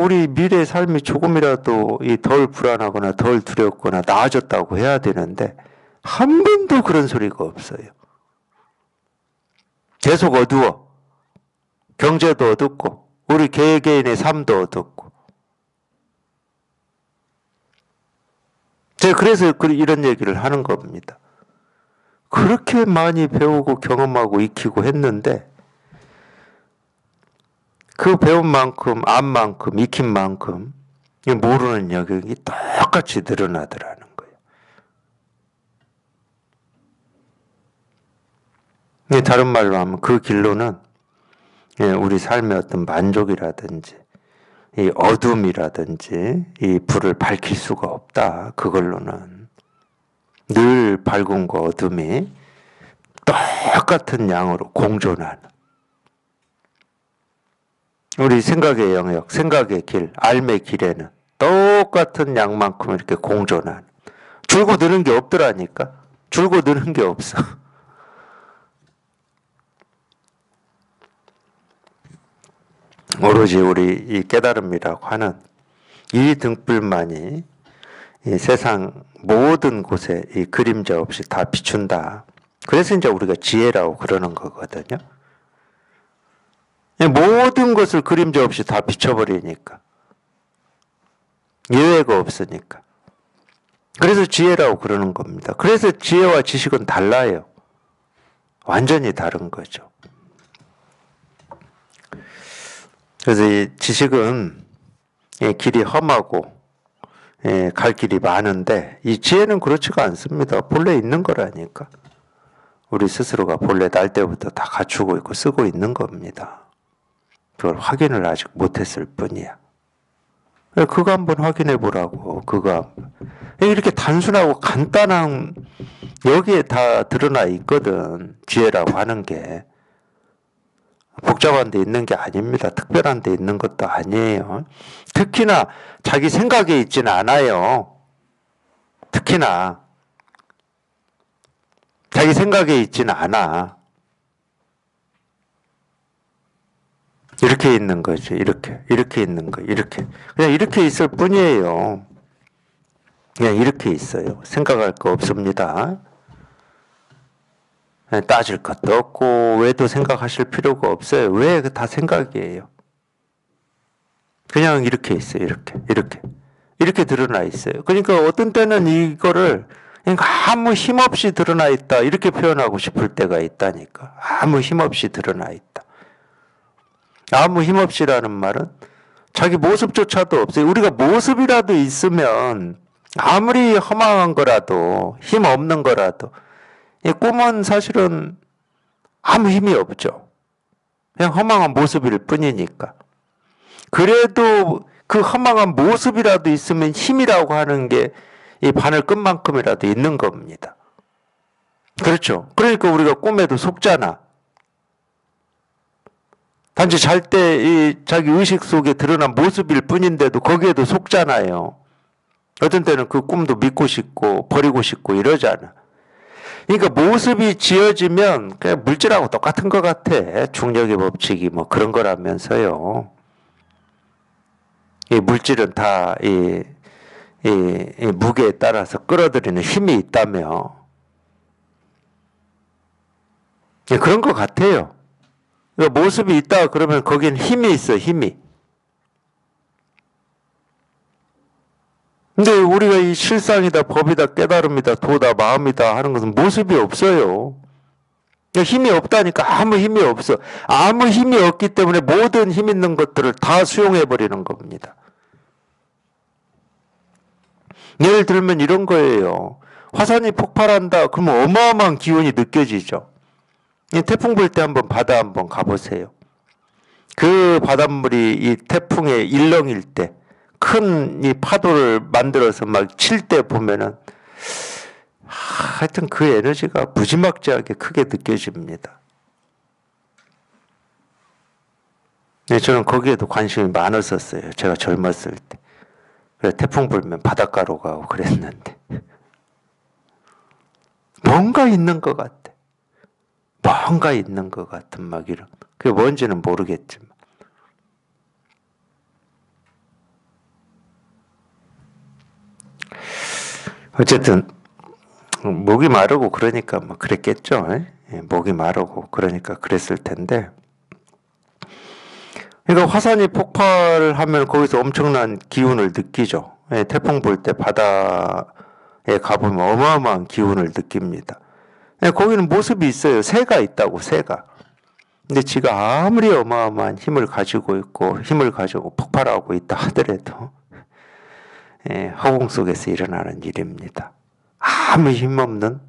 우리 미래의 삶이 조금이라도 덜 불안하거나 덜 두렵거나 나아졌다고 해야 되는데, 한 번도 그런 소리가 없어요. 계속 어두워. 경제도 어둡고, 우리 개개인의 삶도 어둡고. 제가 그래서 이런 얘기를 하는 겁니다. 그렇게 많이 배우고 경험하고 익히고 했는데, 그 배운 만큼, 안 만큼, 익힌 만큼, 모르는 영역이 똑같이 늘어나더라는 거예요. 다른 말로 하면 그 길로는 우리 삶의 어떤 만족이라든지 이 어둠이라든지 이 불을 밝힐 수가 없다. 그걸로는 늘 밝음과 어둠이 똑같은 양으로 공존하는 우리 생각의 영역, 생각의 길, 삶의 길에는 똑같은 양만큼 이렇게 공존하는 줄고 드는 게 없더라니까. 줄고 드는 게 없어. 오로지 우리 이 깨달음이라고 하는 이 등불만이 이 세상 모든 곳에 이 그림자 없이 다 비춘다. 그래서 이제 우리가 지혜라고 그러는 거거든요. 모든 것을 그림자 없이 다 비춰버리니까. 예외가 없으니까. 그래서 지혜라고 그러는 겁니다. 그래서 지혜와 지식은 달라요. 완전히 다른 거죠. 그래서 이 지식은 길이 험하고 갈 길이 많은데 이 지혜는 그렇지가 않습니다. 본래 있는 거라니까. 우리 스스로가 본래 날 때부터 다 갖추고 있고 쓰고 있는 겁니다. 그걸 확인을 아직 못했을 뿐이야. 그거 한번 확인해 보라고. 그거 이렇게 단순하고 간단한 여기에 다 드러나 있거든. 지혜라고 하는 게. 복잡한 데 있는 게 아닙니다. 특별한 데 있는 것도 아니에요. 특히나 자기 생각에 있지는 않아요. 특히나 자기 생각에 있지는 않아. 이렇게 있는 거지. 이렇게 있는 거. 이렇게 그냥 이렇게 있을 뿐이에요. 그냥 이렇게 있어요. 생각할 거 없습니다. 따질 것도 없고 왜도 생각하실 필요가 없어요. 왜? 다 생각이에요. 그냥 이렇게 있어요. 이렇게 드러나 있어요. 그러니까 어떤 때는 이거를 그러니까 아무 힘없이 드러나 있다 이렇게 표현하고 싶을 때가 있다니까. 아무 힘없이 드러나 있다. 아무 힘없이라는 말은 자기 모습조차도 없어요. 우리가 모습이라도 있으면 아무리 허망한 거라도 힘 없는 거라도 이 꿈은 사실은 아무 힘이 없죠. 그냥 허망한 모습일 뿐이니까. 그래도 그 허망한 모습이라도 있으면 힘이라고 하는 게 이 바늘 끝만큼이라도 있는 겁니다. 그렇죠. 그러니까 우리가 꿈에도 속잖아. 단지 잘 때 이 자기 의식 속에 드러난 모습일 뿐인데도 거기에도 속잖아요. 어떤 때는 그 꿈도 믿고 싶고 버리고 싶고 이러잖아. 그러니까 모습이 지어지면 그냥 물질하고 똑같은 것 같아. 중력의 법칙이 뭐 그런 거라면서요. 이 물질은 다 이 무게에 따라서 끌어들이는 힘이 있다며. 예, 그런 것 같아요. 그러니까 모습이 있다 그러면 거기는 힘이 있어, 힘이. 근데 우리가 이 실상이다, 법이다, 깨달음이다, 도다, 마음이다 하는 것은 모습이 없어요. 힘이 없다니까 아무 힘이 없어. 아무 힘이 없기 때문에 모든 힘 있는 것들을 다 수용해버리는 겁니다. 예를 들면 이런 거예요. 화산이 폭발한다. 그러면 어마어마한 기운이 느껴지죠. 태풍 불 때 한번 바다 한번 가보세요. 그 바닷물이 이 태풍의 일렁일 때 큰 이 파도를 만들어서 막 칠 때 보면은 하여튼 그 에너지가 무지막지하게 크게 느껴집니다. 네, 저는 거기에도 관심이 많았었어요. 제가 젊었을 때. 그래, 태풍 불면 바닷가로 가고 그랬는데. 뭔가 있는 것 같아. 뭔가 있는 것 같은 막 이런. 그게 뭔지는 모르겠지만. 어쨌든 목이 마르고 그러니까 뭐 그랬겠죠. 목이 마르고 그러니까 그랬을 텐데. 그러니까 화산이 폭발하면 거기서 엄청난 기운을 느끼죠. 태풍 불 때 바다에 가보면 어마어마한 기운을 느낍니다. 거기는 모습이 있어요. 새가 있다고, 새가. 근데 지가 아무리 어마어마한 힘을 가지고 있고 힘을 가지고 폭발하고 있다 하더라도 허공 속에서 일어나는 일입니다. 아무 힘없는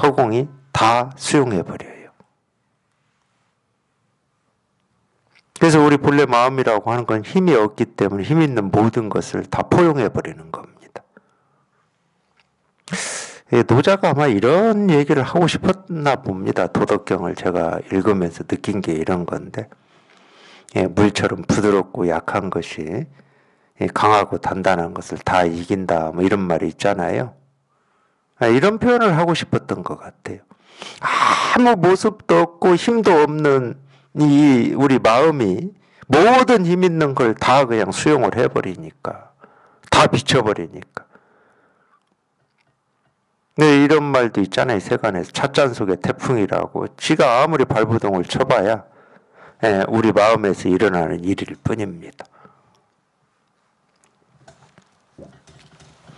허공이 다 수용해버려요. 그래서 우리 본래 마음이라고 하는 건 힘이 없기 때문에 힘 있는 모든 것을 다 포용해버리는 겁니다. 노자가 아마 이런 얘기를 하고 싶었나 봅니다. 도덕경을 제가 읽으면서 느낀 게 이런 건데, 물처럼 부드럽고 약한 것이 강하고 단단한 것을 다 이긴다, 뭐 이런 말이 있잖아요. 이런 표현을 하고 싶었던 것 같아요. 아무 모습도 없고 힘도 없는 이 우리 마음이 모든 힘 있는 걸 다 그냥 수용을 해버리니까, 다 비춰버리니까. 네, 이런 말도 있잖아요. 세간에서 찻잔 속의 태풍이라고. 지가 아무리 발부동을 쳐봐야 우리 마음에서 일어나는 일일 뿐입니다.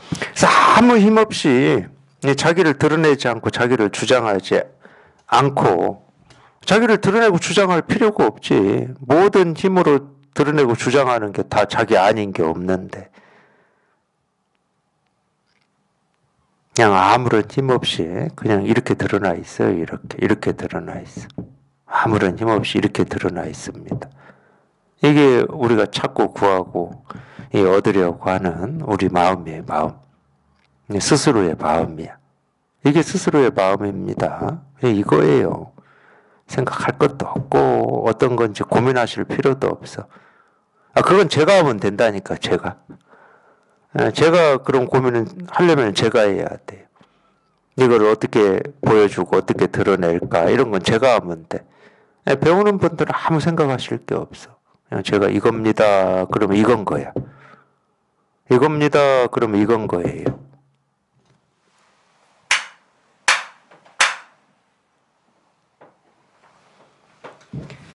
그래서 아무 힘없이 자기를 드러내지 않고 자기를 주장하지 않고, 자기를 드러내고 주장할 필요가 없지. 모든 힘으로 드러내고 주장하는 게 다 자기 아닌 게 없는데, 그냥 아무런 힘 없이 그냥 이렇게 드러나 있어요. 이렇게 드러나 있어. 아무런 힘 없이 이렇게 드러나 있습니다. 이게 우리가 찾고 구하고 얻으려고 하는 우리 마음이에요. 마음. 스스로의 마음이야. 이게 스스로의 마음입니다. 이거예요. 생각할 것도 없고 어떤 건지 고민하실 필요도 없어. 그건 제가 하면 된다니까. 제가 그런 고민을 하려면 제가 해야 돼요. 이걸 어떻게 보여주고 어떻게 드러낼까 이런 건 제가 하면 돼. 배우는 분들은 아무 생각하실 게 없어. 그냥 제가 이겁니다. 그러면 이건 거야. 이겁니다. 그러면 이건 거예요.